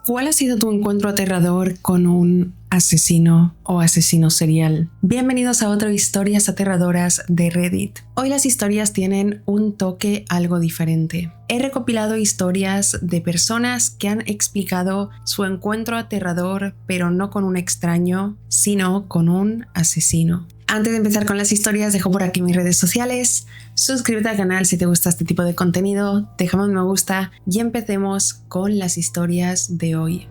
¿Cuál ha sido tu encuentro aterrador con un asesino o asesino serial? Bienvenidos a otro Historias Aterradoras de Reddit. Hoy las historias tienen un toque algo diferente. He recopilado historias de personas que han explicado su encuentro aterrador, pero no con un extraño, sino con un asesino. Antes de empezar con las historias, dejo por aquí mis redes sociales. Suscríbete al canal si te gusta este tipo de contenido, déjame un me gusta y empecemos con las historias de hoy.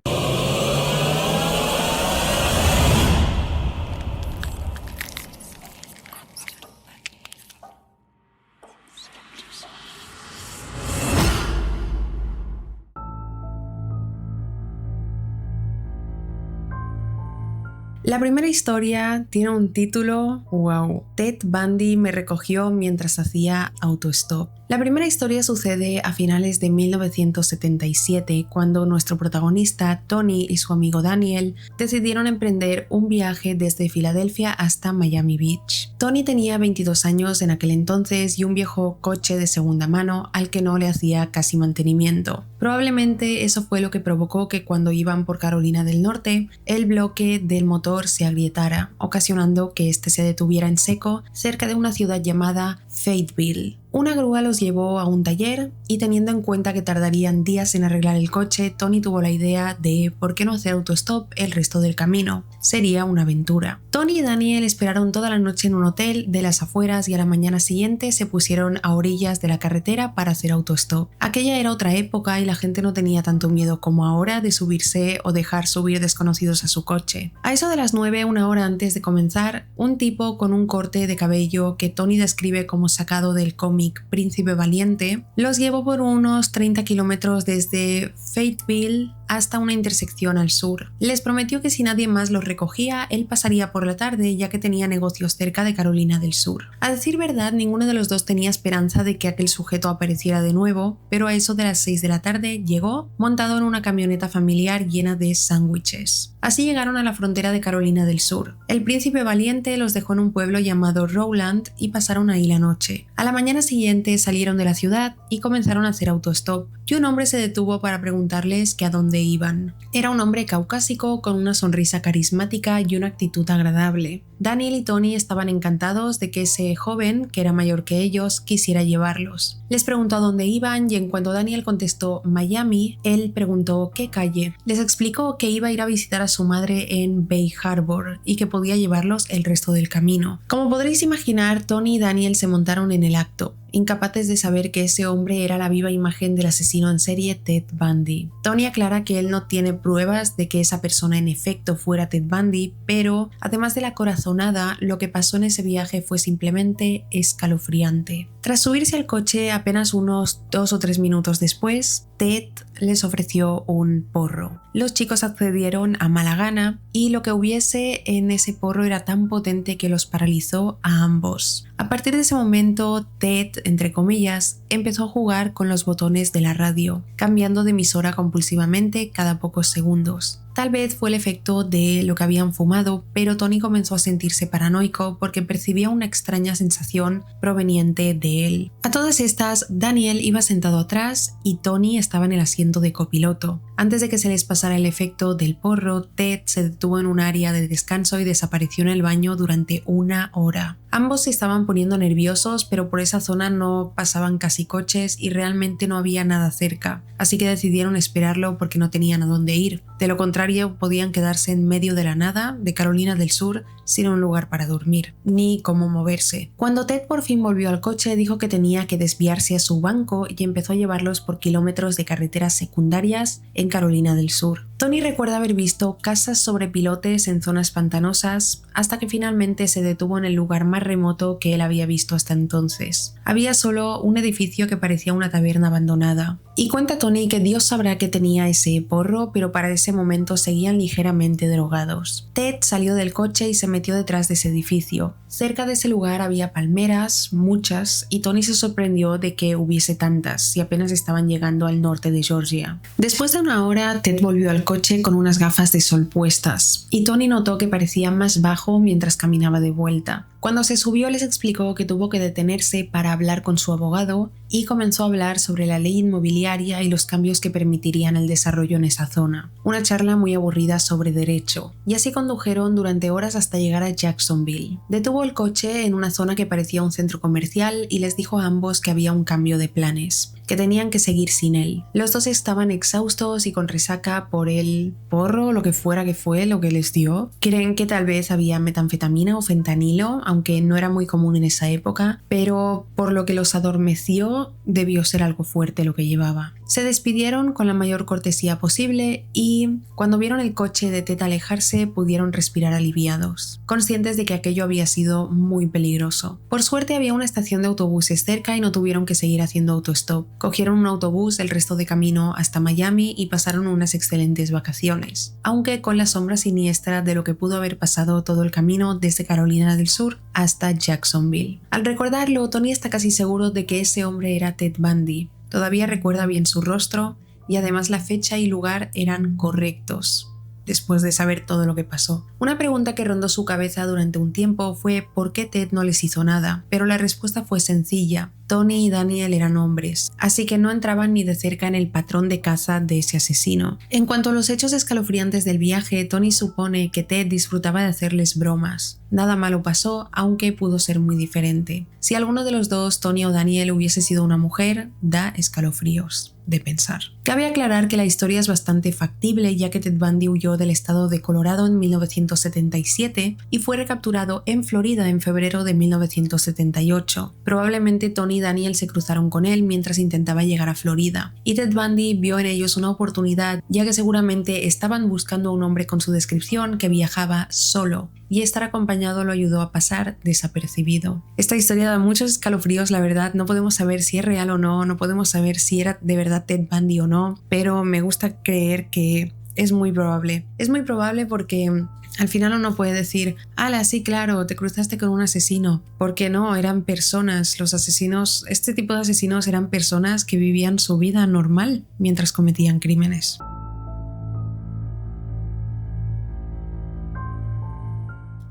La primera historia tiene un título, wow, Ted Bundy me recogió mientras hacía autostop. La primera historia sucede a finales de 1977, cuando nuestro protagonista Tony y su amigo Daniel decidieron emprender un viaje desde Filadelfia hasta Miami Beach. Tony tenía 22 años en aquel entonces y un viejo coche de segunda mano al que no le hacía casi mantenimiento. Probablemente eso fue lo que provocó que cuando iban por Carolina del Norte, el bloque del motor se agrietara, ocasionando que este se detuviera en seco cerca de una ciudad llamada Fayetteville. Una grúa los llevó a un taller y teniendo en cuenta que tardarían días en arreglar el coche, Tony tuvo la idea de ¿por qué no hacer autostop el resto del camino? Sería una aventura. Tony y Daniel esperaron toda la noche en un hotel de las afueras y a la mañana siguiente se pusieron a orillas de la carretera para hacer autostop. Aquella era otra época y la gente no tenía tanto miedo como ahora de subirse o dejar subir desconocidos a su coche. A eso de las 9, una hora antes de comenzar, un tipo con un corte de cabello que Tony describe como sacado del cómic Príncipe Valiente, los llevó por unos 30 kilómetros desde Fayetteville hasta una intersección al sur. Les prometió que si nadie más los recogía, él pasaría por la tarde ya que tenía negocios cerca de Carolina del Sur. A decir verdad, ninguno de los dos tenía esperanza de que aquel sujeto apareciera de nuevo, pero a eso de las 6 de la tarde llegó montado en una camioneta familiar llena de sándwiches. Así llegaron a la frontera de Carolina del Sur. El Príncipe Valiente los dejó en un pueblo llamado Rowland y pasaron ahí la noche. A la mañana siguiente salieron de la ciudad y comenzaron a hacer autostop. Y un hombre se detuvo para preguntarles que a dónde iban. Era un hombre caucásico con una sonrisa carismática y una actitud agradable. Daniel y Tony estaban encantados de que ese joven, que era mayor que ellos, quisiera llevarlos. Les preguntó a dónde iban y en cuanto Daniel contestó Miami, él preguntó qué calle. Les explicó que iba a ir a visitar a su madre en Bay Harbor y que podía llevarlos el resto del camino. Como podréis imaginar, Tony y Daniel se montaron en el acto, incapaces de saber que ese hombre era la viva imagen del asesino en serie Ted Bundy. Tony aclara que él no tiene pruebas de que esa persona en efecto fuera Ted Bundy, pero además de la corazonada, lo que pasó en ese viaje fue simplemente escalofriante. Tras subirse al coche, apenas unos 2 o 3 minutos después, Ted les ofreció un porro. Los chicos accedieron a mala gana y lo que hubiese en ese porro era tan potente que los paralizó a ambos. A partir de ese momento, Ted, entre comillas, empezó a jugar con los botones de la radio, cambiando de emisora compulsivamente cada pocos segundos. Tal vez fue el efecto de lo que habían fumado, pero Tony comenzó a sentirse paranoico porque percibía una extraña sensación proveniente de él. A todas estas, Daniel iba sentado atrás y Tony estaba en el asiento de copiloto. Antes de que se les pasara el efecto del porro, Ted se detuvo en un área de descanso y desapareció en el baño durante 1 hora. Ambos se estaban poniendo nerviosos, pero por esa zona no pasaban casi coches y realmente no había nada cerca, así que decidieron esperarlo porque no tenían a dónde ir. De lo contrario, podían quedarse en medio de la nada de Carolina del Sur sin un lugar para dormir, ni cómo moverse. Cuando Ted por fin volvió al coche, dijo que tenía que desviarse a su banco y empezó a llevarlos por kilómetros de carreteras secundarias en Carolina del Sur. Tony recuerda haber visto casas sobre pilotes en zonas pantanosas hasta que finalmente se detuvo en el lugar más remoto que él había visto hasta entonces. Había solo un edificio que parecía una taberna abandonada. Y cuenta Tony que Dios sabrá que tenía ese porro, pero para ese momento seguían ligeramente drogados. Ted salió del coche y se metió detrás de ese edificio. Cerca de ese lugar había palmeras, muchas, y Tony se sorprendió de que hubiese tantas, si apenas estaban llegando al norte de Georgia. Después de 1 hora, Ted volvió al coche con unas gafas de sol puestas, y Tony notó que parecía más bajo mientras caminaba de vuelta. Cuando se subió les explicó que tuvo que detenerse para hablar con su abogado y comenzó a hablar sobre la ley inmobiliaria y los cambios que permitirían el desarrollo en esa zona. Una charla muy aburrida sobre derecho, y así condujeron durante horas hasta llegar a Jacksonville. Detuvo el coche en una zona que parecía un centro comercial y les dijo a ambos que había un cambio de planes, que tenían que seguir sin él. Los dos estaban exhaustos y con resaca por el porro, lo que fuera que fue lo que les dio. Creen que tal vez había metanfetamina o fentanilo, aunque no era muy común en esa época, pero por lo que los adormeció debió ser algo fuerte lo que llevaba. Se despidieron con la mayor cortesía posible y cuando vieron el coche de Ted alejarse pudieron respirar aliviados, conscientes de que aquello había sido muy peligroso. Por suerte había una estación de autobuses cerca y no tuvieron que seguir haciendo autostop. Cogieron un autobús el resto de camino hasta Miami y pasaron unas excelentes vacaciones, aunque con la sombra siniestra de lo que pudo haber pasado todo el camino desde Carolina del Sur hasta Jacksonville. Al recordarlo, Tony está casi seguro de que ese hombre era Ted Bundy. Todavía recuerda bien su rostro y además la fecha y lugar eran correctos, después de saber todo lo que pasó. Una pregunta que rondó su cabeza durante un tiempo fue ¿por qué Ted no les hizo nada? Pero la respuesta fue sencilla. Tony y Daniel eran hombres, así que no entraban ni de cerca en el patrón de caza de ese asesino. En cuanto a los hechos escalofriantes del viaje, Tony supone que Ted disfrutaba de hacerles bromas. Nada malo pasó, aunque pudo ser muy diferente. Si alguno de los dos, Tony o Daniel, hubiese sido una mujer, da escalofríos de pensar. Cabe aclarar que la historia es bastante factible, ya que Ted Bundy huyó del estado de Colorado en 1977 y fue recapturado en Florida en febrero de 1978. Probablemente Tony y Daniel se cruzaron con él mientras intentaba llegar a Florida, y Ted Bundy vio en ellos una oportunidad, ya que seguramente estaban buscando a un hombre con su descripción que viajaba solo, y estar acompañado lo ayudó a pasar desapercibido. Esta historia da muchos escalofríos, la verdad. No podemos saber si es real o no, no podemos saber si era de verdad Ted Bundy o no, pero me gusta creer que es muy probable. Es muy probable porque al final uno puede decir, ala, sí, claro, te cruzaste con un asesino. Porque no, eran personas. Los asesinos, este tipo de asesinos eran personas que vivían su vida normal mientras cometían crímenes.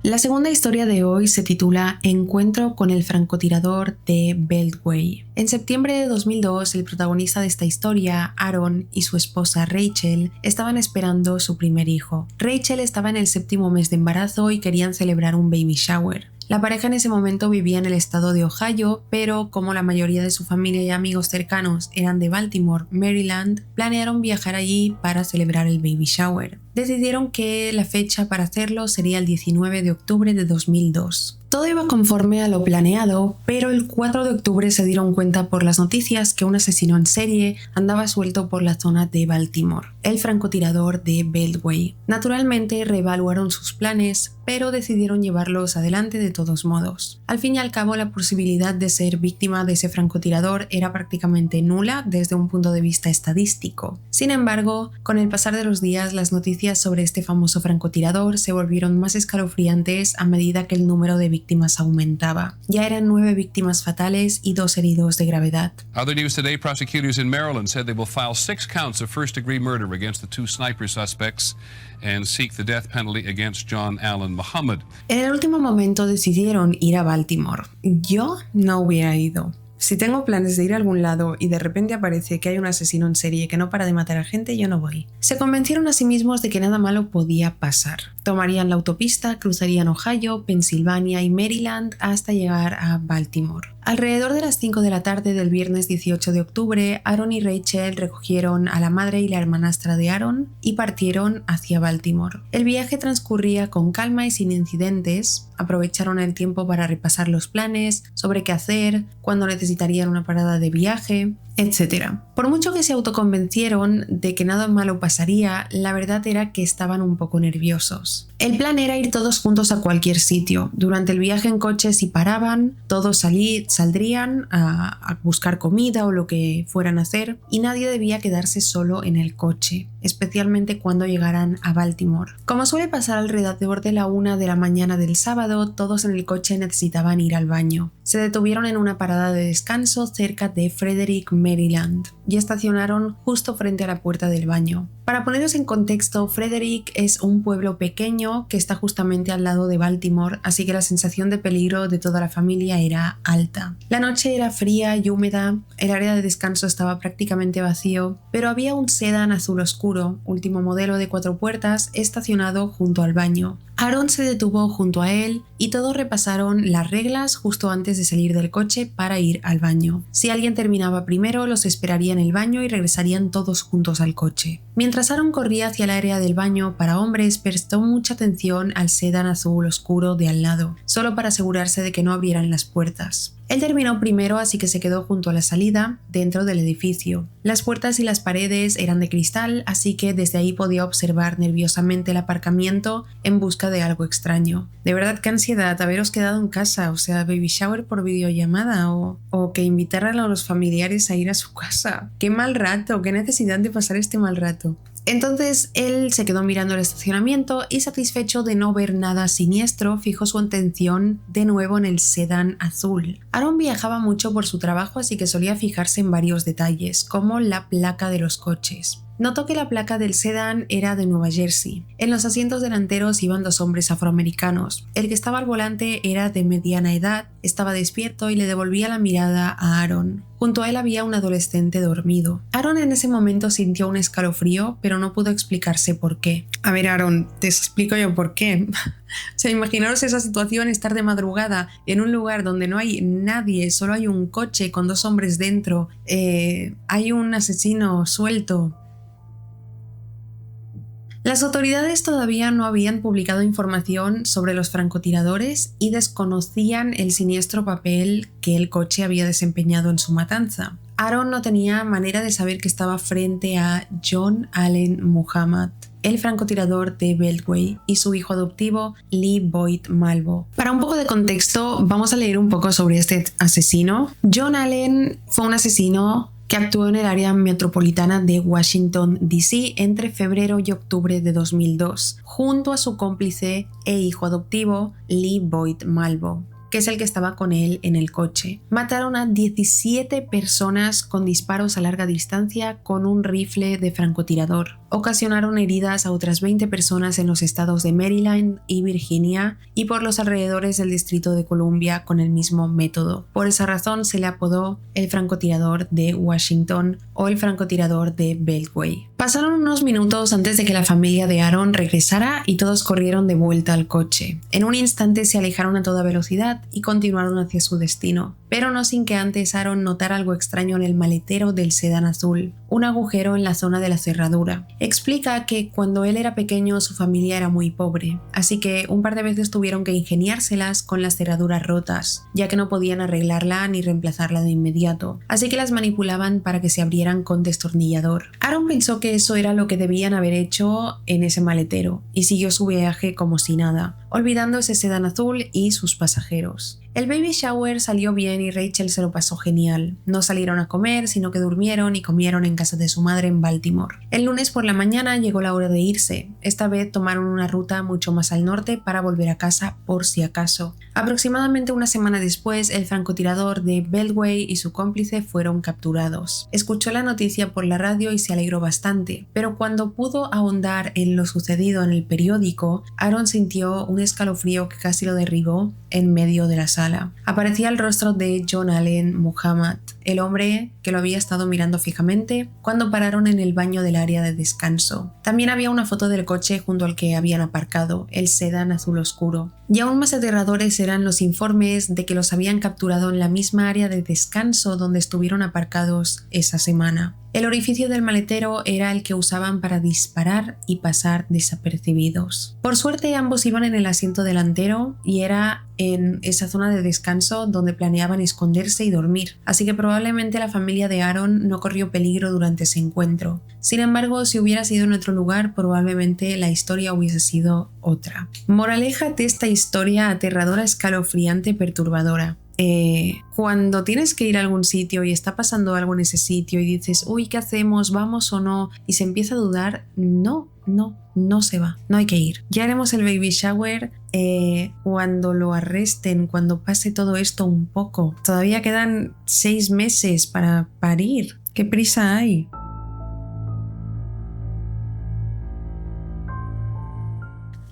La segunda historia de hoy se titula Encuentro con el francotirador de Beltway. En septiembre de 2002, el protagonista de esta historia, Aaron, y su esposa Rachel estaban esperando su primer hijo. Rachel estaba en el 7º mes de embarazo y querían celebrar un baby shower. La pareja en ese momento vivía en el estado de Ohio, pero como la mayoría de su familia y amigos cercanos eran de Baltimore, Maryland, planearon viajar allí para celebrar el baby shower. Decidieron que la fecha para hacerlo sería el 19 de octubre de 2002. Todo iba conforme a lo planeado, pero el 4 de octubre se dieron cuenta por las noticias que un asesino en serie andaba suelto por la zona de Baltimore, el francotirador de Beltway. Naturalmente reevaluaron sus planes, pero decidieron llevarlos adelante de todos modos. Al fin y al cabo, la posibilidad de ser víctima de ese francotirador era prácticamente nula desde un punto de vista estadístico. Sin embargo, con el pasar de los días, las noticias sobre este famoso francotirador se volvieron más escalofriantes a medida que el número de víctimas aumentaba. Ya eran 9 víctimas fatales y 2 heridos de gravedad. Other news today, prosecutors in Maryland said they will file 6 counts of first-degree murder against the 2 sniper suspects and seek the death penalty against John Allen Muhammad. En el último momento decidieron ir a Baltimore. Yo no hubiera ido. Si tengo planes de ir a algún lado y de repente aparece que hay un asesino en serie que no para de matar a gente, yo no voy. Se convencieron a sí mismos de que nada malo podía pasar. Tomarían la autopista, cruzarían Ohio, Pensilvania y Maryland hasta llegar a Baltimore. Alrededor de las 5 de la tarde del viernes 18 de octubre, Aaron y Rachel recogieron a la madre y la hermanastra de Aaron y partieron hacia Baltimore. El viaje transcurría con calma y sin incidentes. Aprovecharon el tiempo para repasar los planes, sobre qué hacer, cuándo necesitarían una parada de viaje, etc. Por mucho que se autoconvencieron de que nada malo pasaría, la verdad era que estaban un poco nerviosos. El plan era ir todos juntos a cualquier sitio. Durante el viaje en coche, si paraban, todos saldrían a buscar comida o lo que fueran a hacer, y nadie debía quedarse solo en el coche, especialmente cuando llegaran a Baltimore. Como suele pasar alrededor de la 1 de la mañana del sábado, todos en el coche necesitaban ir al baño. Se detuvieron en una parada de descanso cerca de Frederick, Maryland, y estacionaron justo frente a la puerta del baño. Para poneros en contexto, Frederick es un pueblo pequeño que está justamente al lado de Baltimore, así que la sensación de peligro de toda la familia era alta. La noche era fría y húmeda, el área de descanso estaba prácticamente vacío, pero había un sedán azul oscuro, último modelo de 4 puertas, estacionado junto al baño. Aaron se detuvo junto a él y todos repasaron las reglas justo antes de salir del coche para ir al baño. Si alguien terminaba primero, los esperaría en el baño y regresarían todos juntos al coche. Mientras Aaron corría hacia el área del baño para hombres, prestó mucha atención al sedán azul oscuro de al lado, solo para asegurarse de que no abrieran las puertas. Él terminó primero, así que se quedó junto a la salida, dentro del edificio. Las puertas y las paredes eran de cristal, así que desde ahí podía observar nerviosamente el aparcamiento en busca de algo extraño. De verdad, qué ansiedad haberos quedado en casa, o sea, baby shower por videollamada o que invitaran a los familiares a ir a su casa. Qué mal rato, qué necesidad de pasar este mal rato. Entonces él se quedó mirando el estacionamiento y, satisfecho de no ver nada siniestro, fijó su atención de nuevo en el sedán azul. Aaron viajaba mucho por su trabajo, así que solía fijarse en varios detalles, como la placa de los coches. Notó que la placa del sedán era de Nueva Jersey. En los asientos delanteros iban 2 hombres afroamericanos. El que estaba al volante era de mediana edad, estaba despierto y le devolvía la mirada a Aaron. Junto a él había un adolescente dormido. Aaron en ese momento sintió un escalofrío, pero no pudo explicarse por qué. A ver, Aaron, te explico yo por qué. O sea, imaginaros esa situación, estar de madrugada en un lugar donde no hay nadie, solo hay un coche con 2 hombres dentro, hay un asesino suelto. Las autoridades todavía no habían publicado información sobre los francotiradores y desconocían el siniestro papel que el coche había desempeñado en su matanza. Aaron no tenía manera de saber que estaba frente a John Allen Muhammad, el francotirador de Beltway, y su hijo adoptivo Lee Boyd Malvo. Para un poco de contexto, vamos a leer un poco sobre este asesino. John Allen fue un asesino que actuó en el área metropolitana de Washington, D.C. entre febrero y octubre de 2002, junto a su cómplice e hijo adoptivo Lee Boyd Malvo, que es el que estaba con él en el coche. Mataron a 17 personas con disparos a larga distancia con un rifle de francotirador. Ocasionaron heridas a otras 20 personas en los estados de Maryland y Virginia y por los alrededores del Distrito de Columbia con el mismo método. Por esa razón se le apodó el francotirador de Washington o el francotirador de Beltway. Pasaron unos minutos antes de que la familia de Aaron regresara y todos corrieron de vuelta al coche. En un instante se alejaron a toda velocidad y continuaron hacia su destino, pero no sin que antes Aaron notara algo extraño en el maletero del sedán azul, un agujero en la zona de la cerradura. Explica que cuando él era pequeño su familia era muy pobre, así que un par de veces tuvieron que ingeniárselas con las cerraduras rotas, ya que no podían arreglarla ni reemplazarla de inmediato, así que las manipulaban para que se abrieran con destornillador. Aaron pensó que eso era lo que debían haber hecho en ese maletero y siguió su viaje como si nada, olvidando ese sedán azul y sus pasajeros. El baby shower salió bien y Rachel se lo pasó genial. No salieron a comer, sino que durmieron y comieron en casa de su madre en Baltimore. El lunes por la mañana llegó la hora de irse. Esta vez tomaron una ruta mucho más al norte para volver a casa por si acaso. Aproximadamente una semana después, el francotirador de Beltway y su cómplice fueron capturados. Escuchó la noticia por la radio y se alegró bastante, pero cuando pudo ahondar en lo sucedido en el periódico, Aaron sintió un escalofrío que casi lo derribó en medio de la sala. Aparecía el rostro de John Allen Muhammad, el hombre que lo había estado mirando fijamente cuando pararon en el baño del área de descanso. También había una foto del coche junto al que habían aparcado, el sedán azul oscuro. Y aún más aterradores eran los informes de que los habían capturado en la misma área de descanso donde estuvieron aparcados esa semana. El orificio del maletero era el que usaban para disparar y pasar desapercibidos. Por suerte ambos iban en el asiento delantero y era en esa zona de descanso donde planeaban esconderse y dormir, así que probablemente la familia de Aaron no corrió peligro durante ese encuentro. Sin embargo, si hubiera sido en otro lugar, probablemente la historia hubiese sido otra. Moraleja de esta historia aterradora, escalofriante, perturbadora. Cuando tienes que ir a algún sitio y está pasando algo en ese sitio y dices, uy, ¿qué hacemos? ¿Vamos o no? Y se empieza a dudar, no se va, no hay que ir. Ya haremos el baby shower cuando lo arresten, cuando pase todo esto un poco. Todavía quedan 6 meses para parir. ¿Qué prisa hay?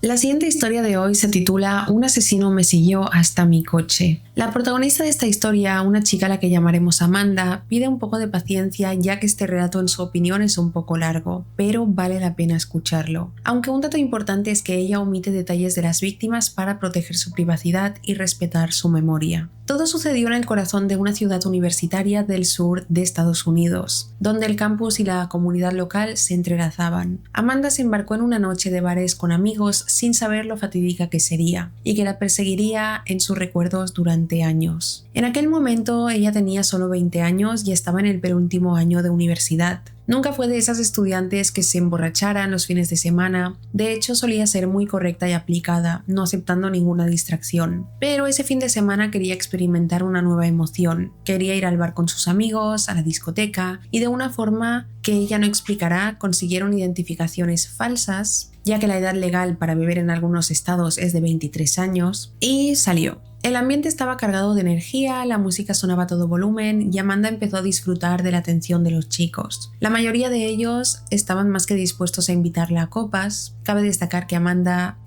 La siguiente historia de hoy se titula Un asesino me siguió hasta mi coche. La protagonista de esta historia, una chica a la que llamaremos Amanda, pide un poco de paciencia ya que este relato en su opinión es un poco largo, pero vale la pena escucharlo. Aunque un dato importante es que ella omite detalles de las víctimas para proteger su privacidad y respetar su memoria. Todo sucedió en el corazón de una ciudad universitaria del sur de Estados Unidos, donde el campus y la comunidad local se entrelazaban. Amanda se embarcó en una noche de bares con amigos sin saber lo fatídica que sería y que la perseguiría en sus recuerdos durante años. En aquel momento ella tenía solo 20 años y estaba en el penúltimo año de universidad. Nunca fue de esas estudiantes que se emborracharan los fines de semana, de hecho solía ser muy correcta y aplicada, no aceptando ninguna distracción. Pero ese fin de semana quería experimentar una nueva emoción, quería ir al bar con sus amigos, a la discoteca, y de una forma que ella no explicará consiguieron identificaciones falsas, ya que la edad legal para beber en algunos estados es de 23 años, y salió. El ambiente estaba cargado de energía, la música sonaba a todo volumen y Amanda empezó a disfrutar de la atención de los chicos. La mayoría de ellos estaban más que dispuestos a invitarla a copas. Cabe destacar que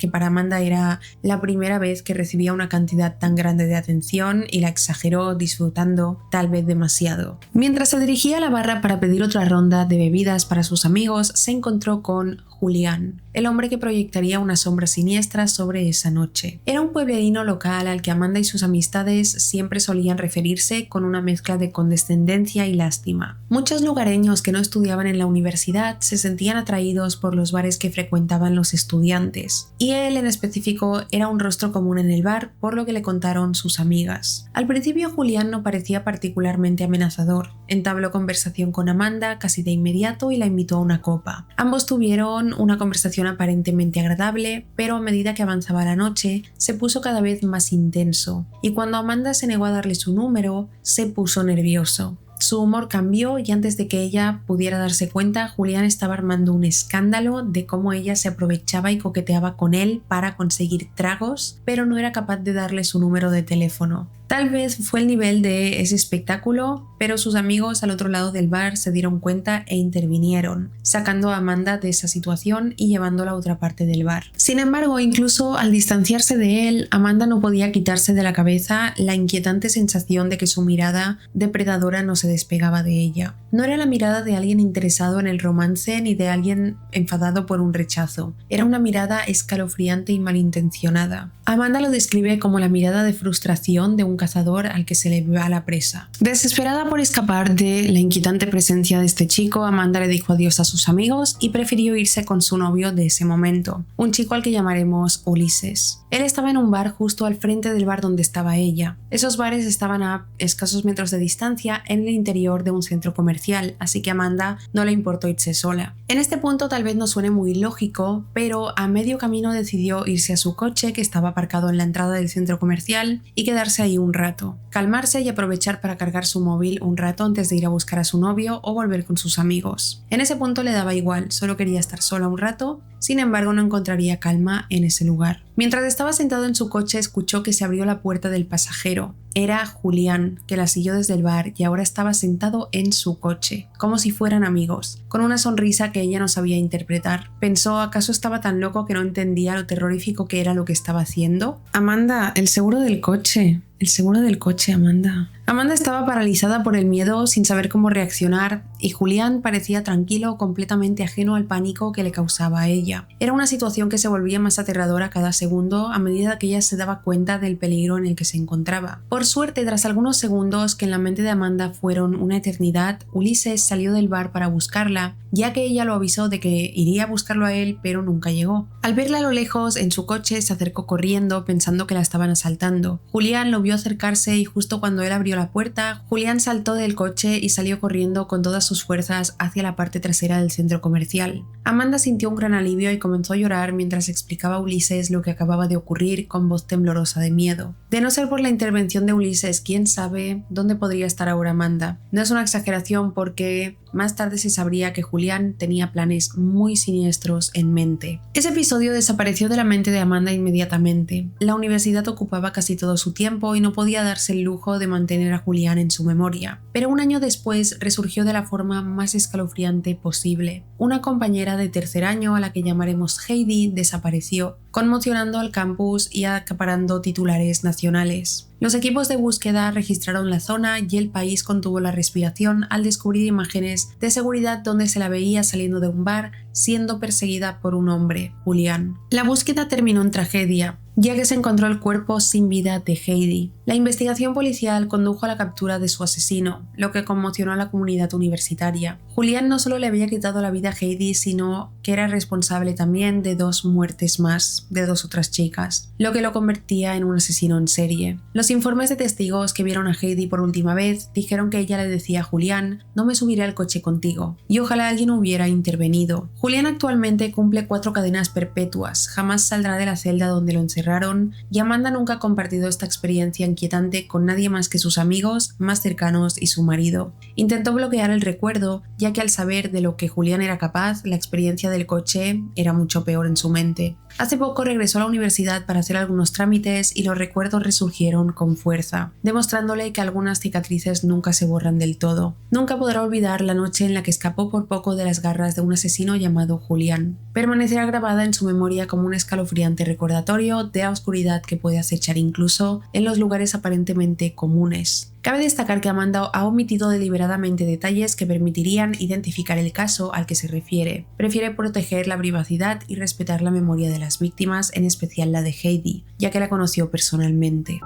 para Amanda era la primera vez que recibía una cantidad tan grande de atención y la exageró disfrutando tal vez demasiado. Mientras se dirigía a la barra para pedir otra ronda de bebidas para sus amigos, se encontró con Julián, el hombre que proyectaría una sombra siniestra sobre esa noche. Era un pueblerino local al que Amanda y sus amistades siempre solían referirse con una mezcla de condescendencia y lástima. Muchos lugareños que no estudiaban en la universidad se sentían atraídos por los bares que frecuentaban los estudiantes, y él en específico era un rostro común en el bar, por lo que le contaron sus amigas. Al principio Julián no parecía particularmente amenazador. Entabló conversación con Amanda casi de inmediato y la invitó a una copa. Ambos tuvieron una conversación aparentemente agradable, pero a medida que avanzaba la noche se puso cada vez más intenso, y cuando Amanda se negó a darle su número, se puso nervioso. Su humor cambió y antes de que ella pudiera darse cuenta, Julián estaba armando un escándalo de cómo ella se aprovechaba y coqueteaba con él para conseguir tragos, pero no era capaz de darle su número de teléfono. Tal vez fue el nivel de ese espectáculo, pero sus amigos al otro lado del bar se dieron cuenta e intervinieron, sacando a Amanda de esa situación y llevándola a otra parte del bar. Sin embargo, incluso al distanciarse de él, Amanda no podía quitarse de la cabeza la inquietante sensación de que su mirada depredadora no se despegaba de ella. No era la mirada de alguien interesado en el romance ni de alguien enfadado por un rechazo. Era una mirada escalofriante y malintencionada. Amanda lo describe como la mirada de frustración de un cazador al que se le va la presa. Desesperada por escapar de la inquietante presencia de este chico, Amanda le dijo adiós a sus amigos y prefirió irse con su novio de ese momento, un chico al que llamaremos Ulises. Él estaba en un bar justo al frente del bar donde estaba ella. Esos bares estaban a escasos metros de distancia en el interior de un centro comercial, así que a Amanda no le importó irse sola. En este punto tal vez no suene muy lógico, pero a medio camino decidió irse a su coche que estaba aparcado en la entrada del centro comercial y quedarse ahí un rato, calmarse y aprovechar para cargar su móvil un rato antes de ir a buscar a su novio o volver con sus amigos. En ese punto le daba igual, solo quería estar sola un rato, sin embargo no encontraría calma en ese lugar. Mientras estaba sentado en su coche escuchó que se abrió la puerta del pasajero. Era Julián, que la siguió desde el bar y ahora estaba sentado en su coche, como si fueran amigos, con una sonrisa que ella no sabía interpretar. Pensó, ¿acaso estaba tan loco que no entendía lo terrorífico que era lo que estaba haciendo? Amanda, el seguro del coche. El seguro del coche, Amanda. Amanda estaba paralizada por el miedo sin saber cómo reaccionar y Julián parecía tranquilo, completamente ajeno al pánico que le causaba a ella. Era una situación que se volvía más aterradora cada segundo a medida que ella se daba cuenta del peligro en el que se encontraba. Por suerte, tras algunos segundos que en la mente de Amanda fueron una eternidad, Ulises salió del bar para buscarla, ya que ella lo avisó de que iría a buscarlo a él, pero nunca llegó. Al verla a lo lejos en su coche, se acercó corriendo pensando que la estaban asaltando. Julián lo vio acercarse y justo cuando él abrió la puerta, Julián saltó del coche y salió corriendo con todas sus fuerzas hacia la parte trasera del centro comercial. Amanda sintió un gran alivio y comenzó a llorar mientras explicaba a Ulises lo que acababa de ocurrir con voz temblorosa de miedo. De no ser por la intervención de Ulises, quién sabe dónde podría estar ahora Amanda. No es una exageración porque más tarde se sabría que Julián tenía planes muy siniestros en mente. Ese episodio desapareció de la mente de Amanda inmediatamente. La universidad ocupaba casi todo su tiempo y no podía darse el lujo de mantener a Julián en su memoria. Pero un año después resurgió de la forma más escalofriante posible. Una compañera de tercer año, a la que llamaremos Heidi, desapareció, conmocionando al campus y acaparando titulares nacionales. Los equipos de búsqueda registraron la zona y el país contuvo la respiración al descubrir imágenes de seguridad donde se la veía saliendo de un bar siendo perseguida por un hombre, Julián. La búsqueda terminó en tragedia, ya que se encontró el cuerpo sin vida de Heidi. La investigación policial condujo a la captura de su asesino, lo que conmocionó a la comunidad universitaria. Julián no solo le había quitado la vida a Heidi, sino que era responsable también de 2 muertes más de 2 otras chicas, lo que lo convertía en un asesino en serie. Los informes de testigos que vieron a Heidi por última vez dijeron que ella le decía a Julián: "No me subiré al coche contigo", y ojalá alguien hubiera intervenido. Julián actualmente cumple 4 cadenas perpetuas, jamás saldrá de la celda donde lo encerraron, y Amanda nunca ha compartido esta experiencia inquietante con nadie más que sus amigos más cercanos y su marido. Intentó bloquear el recuerdo, ya que al saber de lo que Julián era capaz, la experiencia del coche era mucho peor en su mente. Hace poco regresó a la universidad para hacer algunos trámites y los recuerdos resurgieron con fuerza, demostrándole que algunas cicatrices nunca se borran del todo. Nunca podrá olvidar la noche en la que escapó por poco de las garras de un asesino llamado Julián. Permanecerá grabada en su memoria como un escalofriante recordatorio de la oscuridad que puede acechar incluso en los lugares aparentemente comunes. Cabe destacar que Amanda ha omitido deliberadamente detalles que permitirían identificar el caso al que se refiere. Prefiere proteger la privacidad y respetar la memoria de las víctimas, en especial la de Heidi, ya que la conoció personalmente.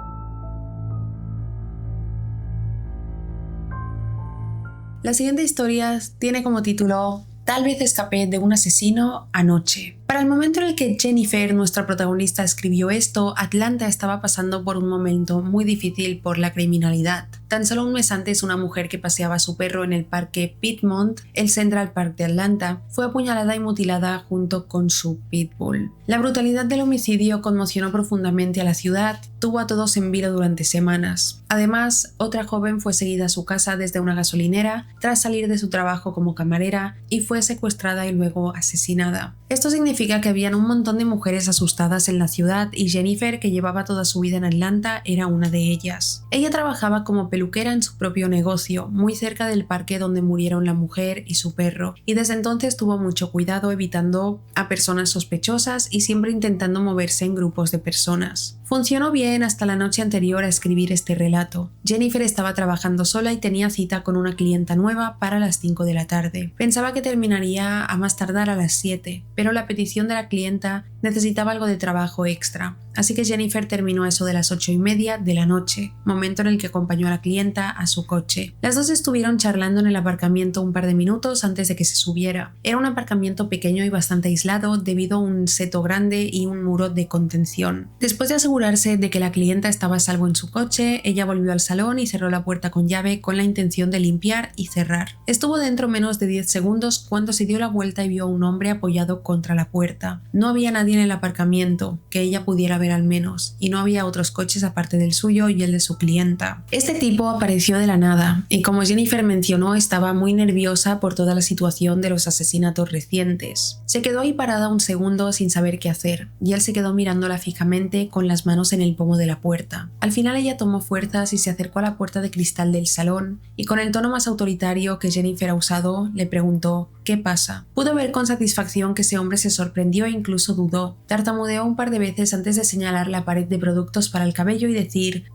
La siguiente historia tiene como título "Tal vez escapé de un asesino anoche". Para el momento en el que Jennifer, nuestra protagonista, escribió esto, Atlanta estaba pasando por un momento muy difícil por la criminalidad. Tan solo un mes antes, una mujer que paseaba a su perro en el parque Piedmont, el Central Park de Atlanta, fue apuñalada y mutilada junto con su pitbull. La brutalidad del homicidio conmocionó profundamente a la ciudad, tuvo a todos en vilo durante semanas. Además, otra joven fue seguida a su casa desde una gasolinera tras salir de su trabajo como camarera y fue secuestrada y luego asesinada. Esto significa que habían un montón de mujeres asustadas en la ciudad y Jennifer, que llevaba toda su vida en Atlanta, era una de ellas. Ella trabajaba como peluquera en su propio negocio, muy cerca del parque donde murieron la mujer y su perro, y desde entonces tuvo mucho cuidado evitando a personas sospechosas y siempre intentando moverse en grupos de personas. Funcionó bien hasta la noche anterior a escribir este relato. Jennifer estaba trabajando sola y tenía cita con una clienta nueva para las 5 de la tarde. Pensaba que terminaría a más tardar a las 7, pero la petición de la clienta necesitaba algo de trabajo extra. Así que Jennifer terminó a eso de las 8:30 de la noche, momento en el que acompañó a la clienta a su coche. Las dos estuvieron charlando en el aparcamiento un par de minutos antes de que se subiera. Era un aparcamiento pequeño y bastante aislado debido a un seto grande y un muro de contención. Después de asegurarse de que la clienta estaba a salvo en su coche, ella volvió al salón y cerró la puerta con llave con la intención de limpiar y cerrar. Estuvo dentro menos de 10 segundos cuando se dio la vuelta y vio a un hombre apoyado contra la puerta. No había nadie en el aparcamiento que ella pudiera ver al menos, y no había otros coches aparte del suyo y el de su clienta. Este tipo apareció de la nada, y como Jennifer mencionó, estaba muy nerviosa por toda la situación de los asesinatos recientes. Se quedó ahí parada un segundo sin saber qué hacer, y él se quedó mirándola fijamente con las manos en el pomo de la puerta. Al final ella tomó fuerzas y se acercó a la puerta de cristal del salón, y con el tono más autoritario que Jennifer ha usado, le preguntó: ¿qué pasa? Pudo ver con satisfacción que ese hombre se sorprendió e incluso dudó. Tartamudeó un par de veces antes de señalar la pared de productos para el cabello y decir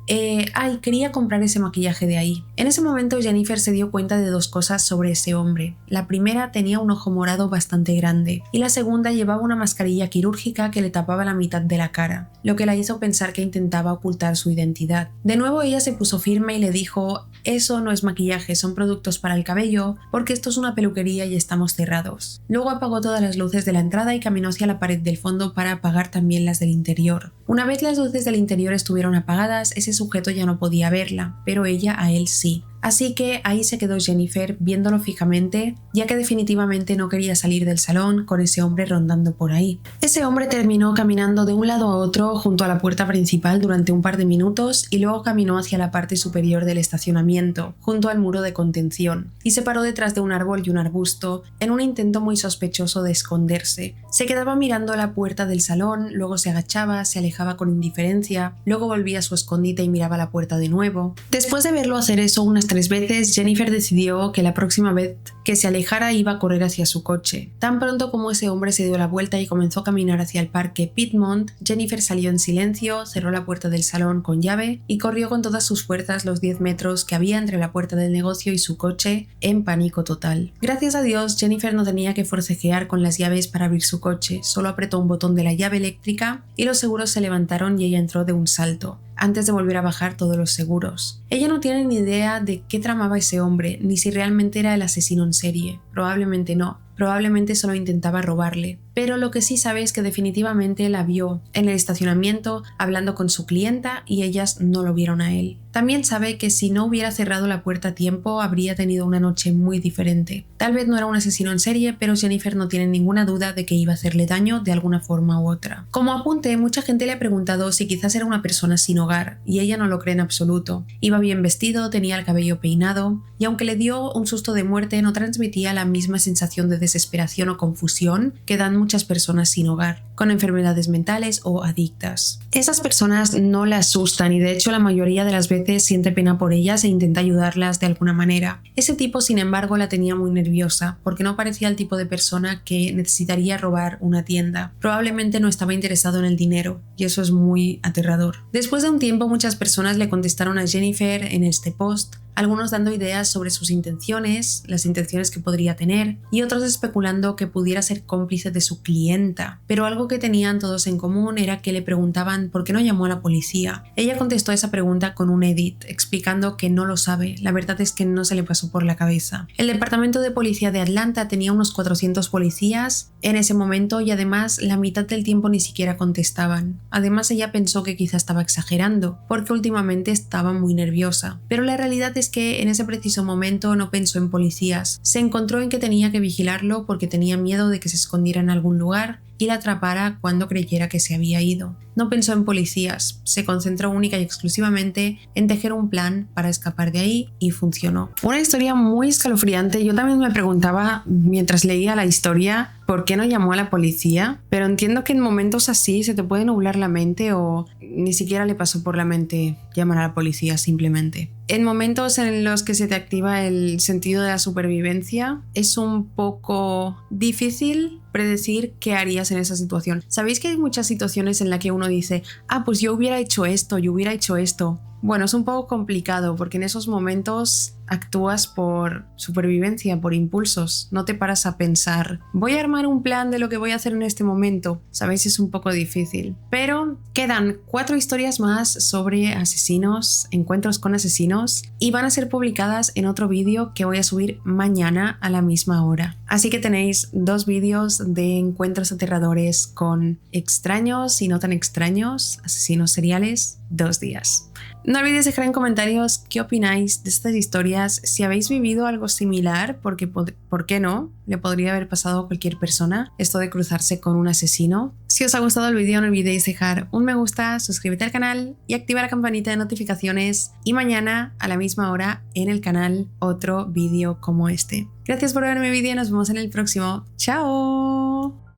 ay, quería comprar ese maquillaje de ahí. En ese momento Jennifer se dio cuenta de dos cosas sobre ese hombre. La primera tenía un ojo morado bastante grande y la segunda llevaba una mascarilla quirúrgica que le tapaba la mitad de la cara, lo que la hizo pensar que intentaba ocultar su identidad. De nuevo ella se puso firme y le dijo: eso no es maquillaje, son productos para el cabello, porque esto es una peluquería y estamos cerrados. Luego apagó todas las luces de la entrada y caminó hacia la pared del fondo para apagar también las del interior. Una vez las luces del interior estuvieron apagadas, ese sujeto ya no podía verla, pero ella a él sí. Así que ahí se quedó Jennifer viéndolo fijamente, ya que definitivamente no quería salir del salón con ese hombre rondando por ahí. Ese hombre terminó caminando de un lado a otro junto a la puerta principal durante un par de minutos y luego caminó hacia la parte superior del estacionamiento, junto al muro de contención, y se paró detrás de un árbol y un arbusto en un intento muy sospechoso de esconderse. Se quedaba mirando la puerta del salón, luego se agachaba, se alejaba con indiferencia, luego volvía a su escondite y miraba la puerta de nuevo. Después de verlo hacer eso unas 3 veces, Jennifer decidió que la próxima vez que se alejara iba a correr hacia su coche. Tan pronto como ese hombre se dio la vuelta y comenzó a caminar hacia el parque Piedmont, Jennifer salió en silencio, cerró la puerta del salón con llave y corrió con todas sus fuerzas los 10 metros que había entre la puerta del negocio y su coche, en pánico total. Gracias a Dios, Jennifer no tenía que forcejear con las llaves para abrir su coche, solo apretó un botón de la llave eléctrica y los seguros se levantaron y ella entró de un salto, antes de volver a bajar todos los seguros. Ella no tiene ni idea de qué tramaba ese hombre, ni si realmente era el asesino en serie. Probablemente no. Probablemente solo intentaba robarle. Pero lo que sí sabe es que definitivamente la vio en el estacionamiento hablando con su clienta y ellas no lo vieron a él. También sabe que si no hubiera cerrado la puerta a tiempo habría tenido una noche muy diferente. Tal vez no era un asesino en serie, pero Jennifer no tiene ninguna duda de que iba a hacerle daño de alguna forma u otra. Como apunte, mucha gente le ha preguntado si quizás era una persona sin hogar, y ella no lo cree en absoluto. Iba bien vestido, tenía el cabello peinado, y aunque le dio un susto de muerte, no transmitía la misma sensación de desesperación o confusión que dan muchas personas sin hogar, con enfermedades mentales o adictas. Esas personas no la asustan y de hecho la mayoría de las veces siente pena por ellas e intenta ayudarlas de alguna manera. Ese tipo, sin embargo, la tenía muy nerviosa porque no parecía el tipo de persona que necesitaría robar una tienda. Probablemente no estaba interesado en el dinero y eso es muy aterrador. Después de un tiempo, muchas personas le contestaron a Jennifer en este post, algunos dando ideas sobre sus intenciones, las intenciones que podría tener, y otros especulando que pudiera ser cómplice de su clienta. Pero algo que tenían todos en común era que le preguntaban por qué no llamó a la policía. Ella contestó esa pregunta con un edit, explicando que no lo sabe, la verdad es que no se le pasó por la cabeza. El departamento de policía de Atlanta tenía unos 400 policías en ese momento y además la mitad del tiempo ni siquiera contestaban. Además ella pensó que quizá estaba exagerando, porque últimamente estaba muy nerviosa. Pero la realidad es que en ese preciso momento no pensó en policías. Se encontró en que tenía que vigilarlo porque tenía miedo de que se escondiera en algún lugar y la atrapara cuando creyera que se había ido. No pensó en policías, se concentró única y exclusivamente en tejer un plan para escapar de ahí y funcionó. Una historia muy escalofriante. Yo también me preguntaba mientras leía la historia por qué no llamó a la policía, pero entiendo que en momentos así se te puede nublar la mente o ni siquiera le pasó por la mente llamar a la policía simplemente. En momentos en los que se te activa el sentido de la supervivencia es un poco difícil predecir qué harías en esa situación. ¿Sabéis que hay muchas situaciones en las que uno dice, pues yo hubiera hecho esto, yo hubiera hecho esto? Bueno, es un poco complicado porque en esos momentos actúas por supervivencia, por impulsos. No te paras a pensar, voy a armar un plan de lo que voy a hacer en este momento. Sabéis, es un poco difícil. Pero quedan 4 historias más sobre asesinos, encuentros con asesinos, y van a ser publicadas en otro vídeo que voy a subir mañana a la misma hora. Así que tenéis 2 vídeos de encuentros aterradores con extraños y no tan extraños, asesinos seriales, 2 días. No olvidéis dejar en comentarios qué opináis de estas historias, si habéis vivido algo similar, porque ¿por qué no? Le podría haber pasado a cualquier persona esto de cruzarse con un asesino. Si os ha gustado el vídeo no olvidéis dejar un me gusta, suscribirte al canal y activar la campanita de notificaciones, y mañana a la misma hora en el canal otro vídeo como este. Gracias por ver mi vídeo y nos vemos en el próximo. ¡Chao!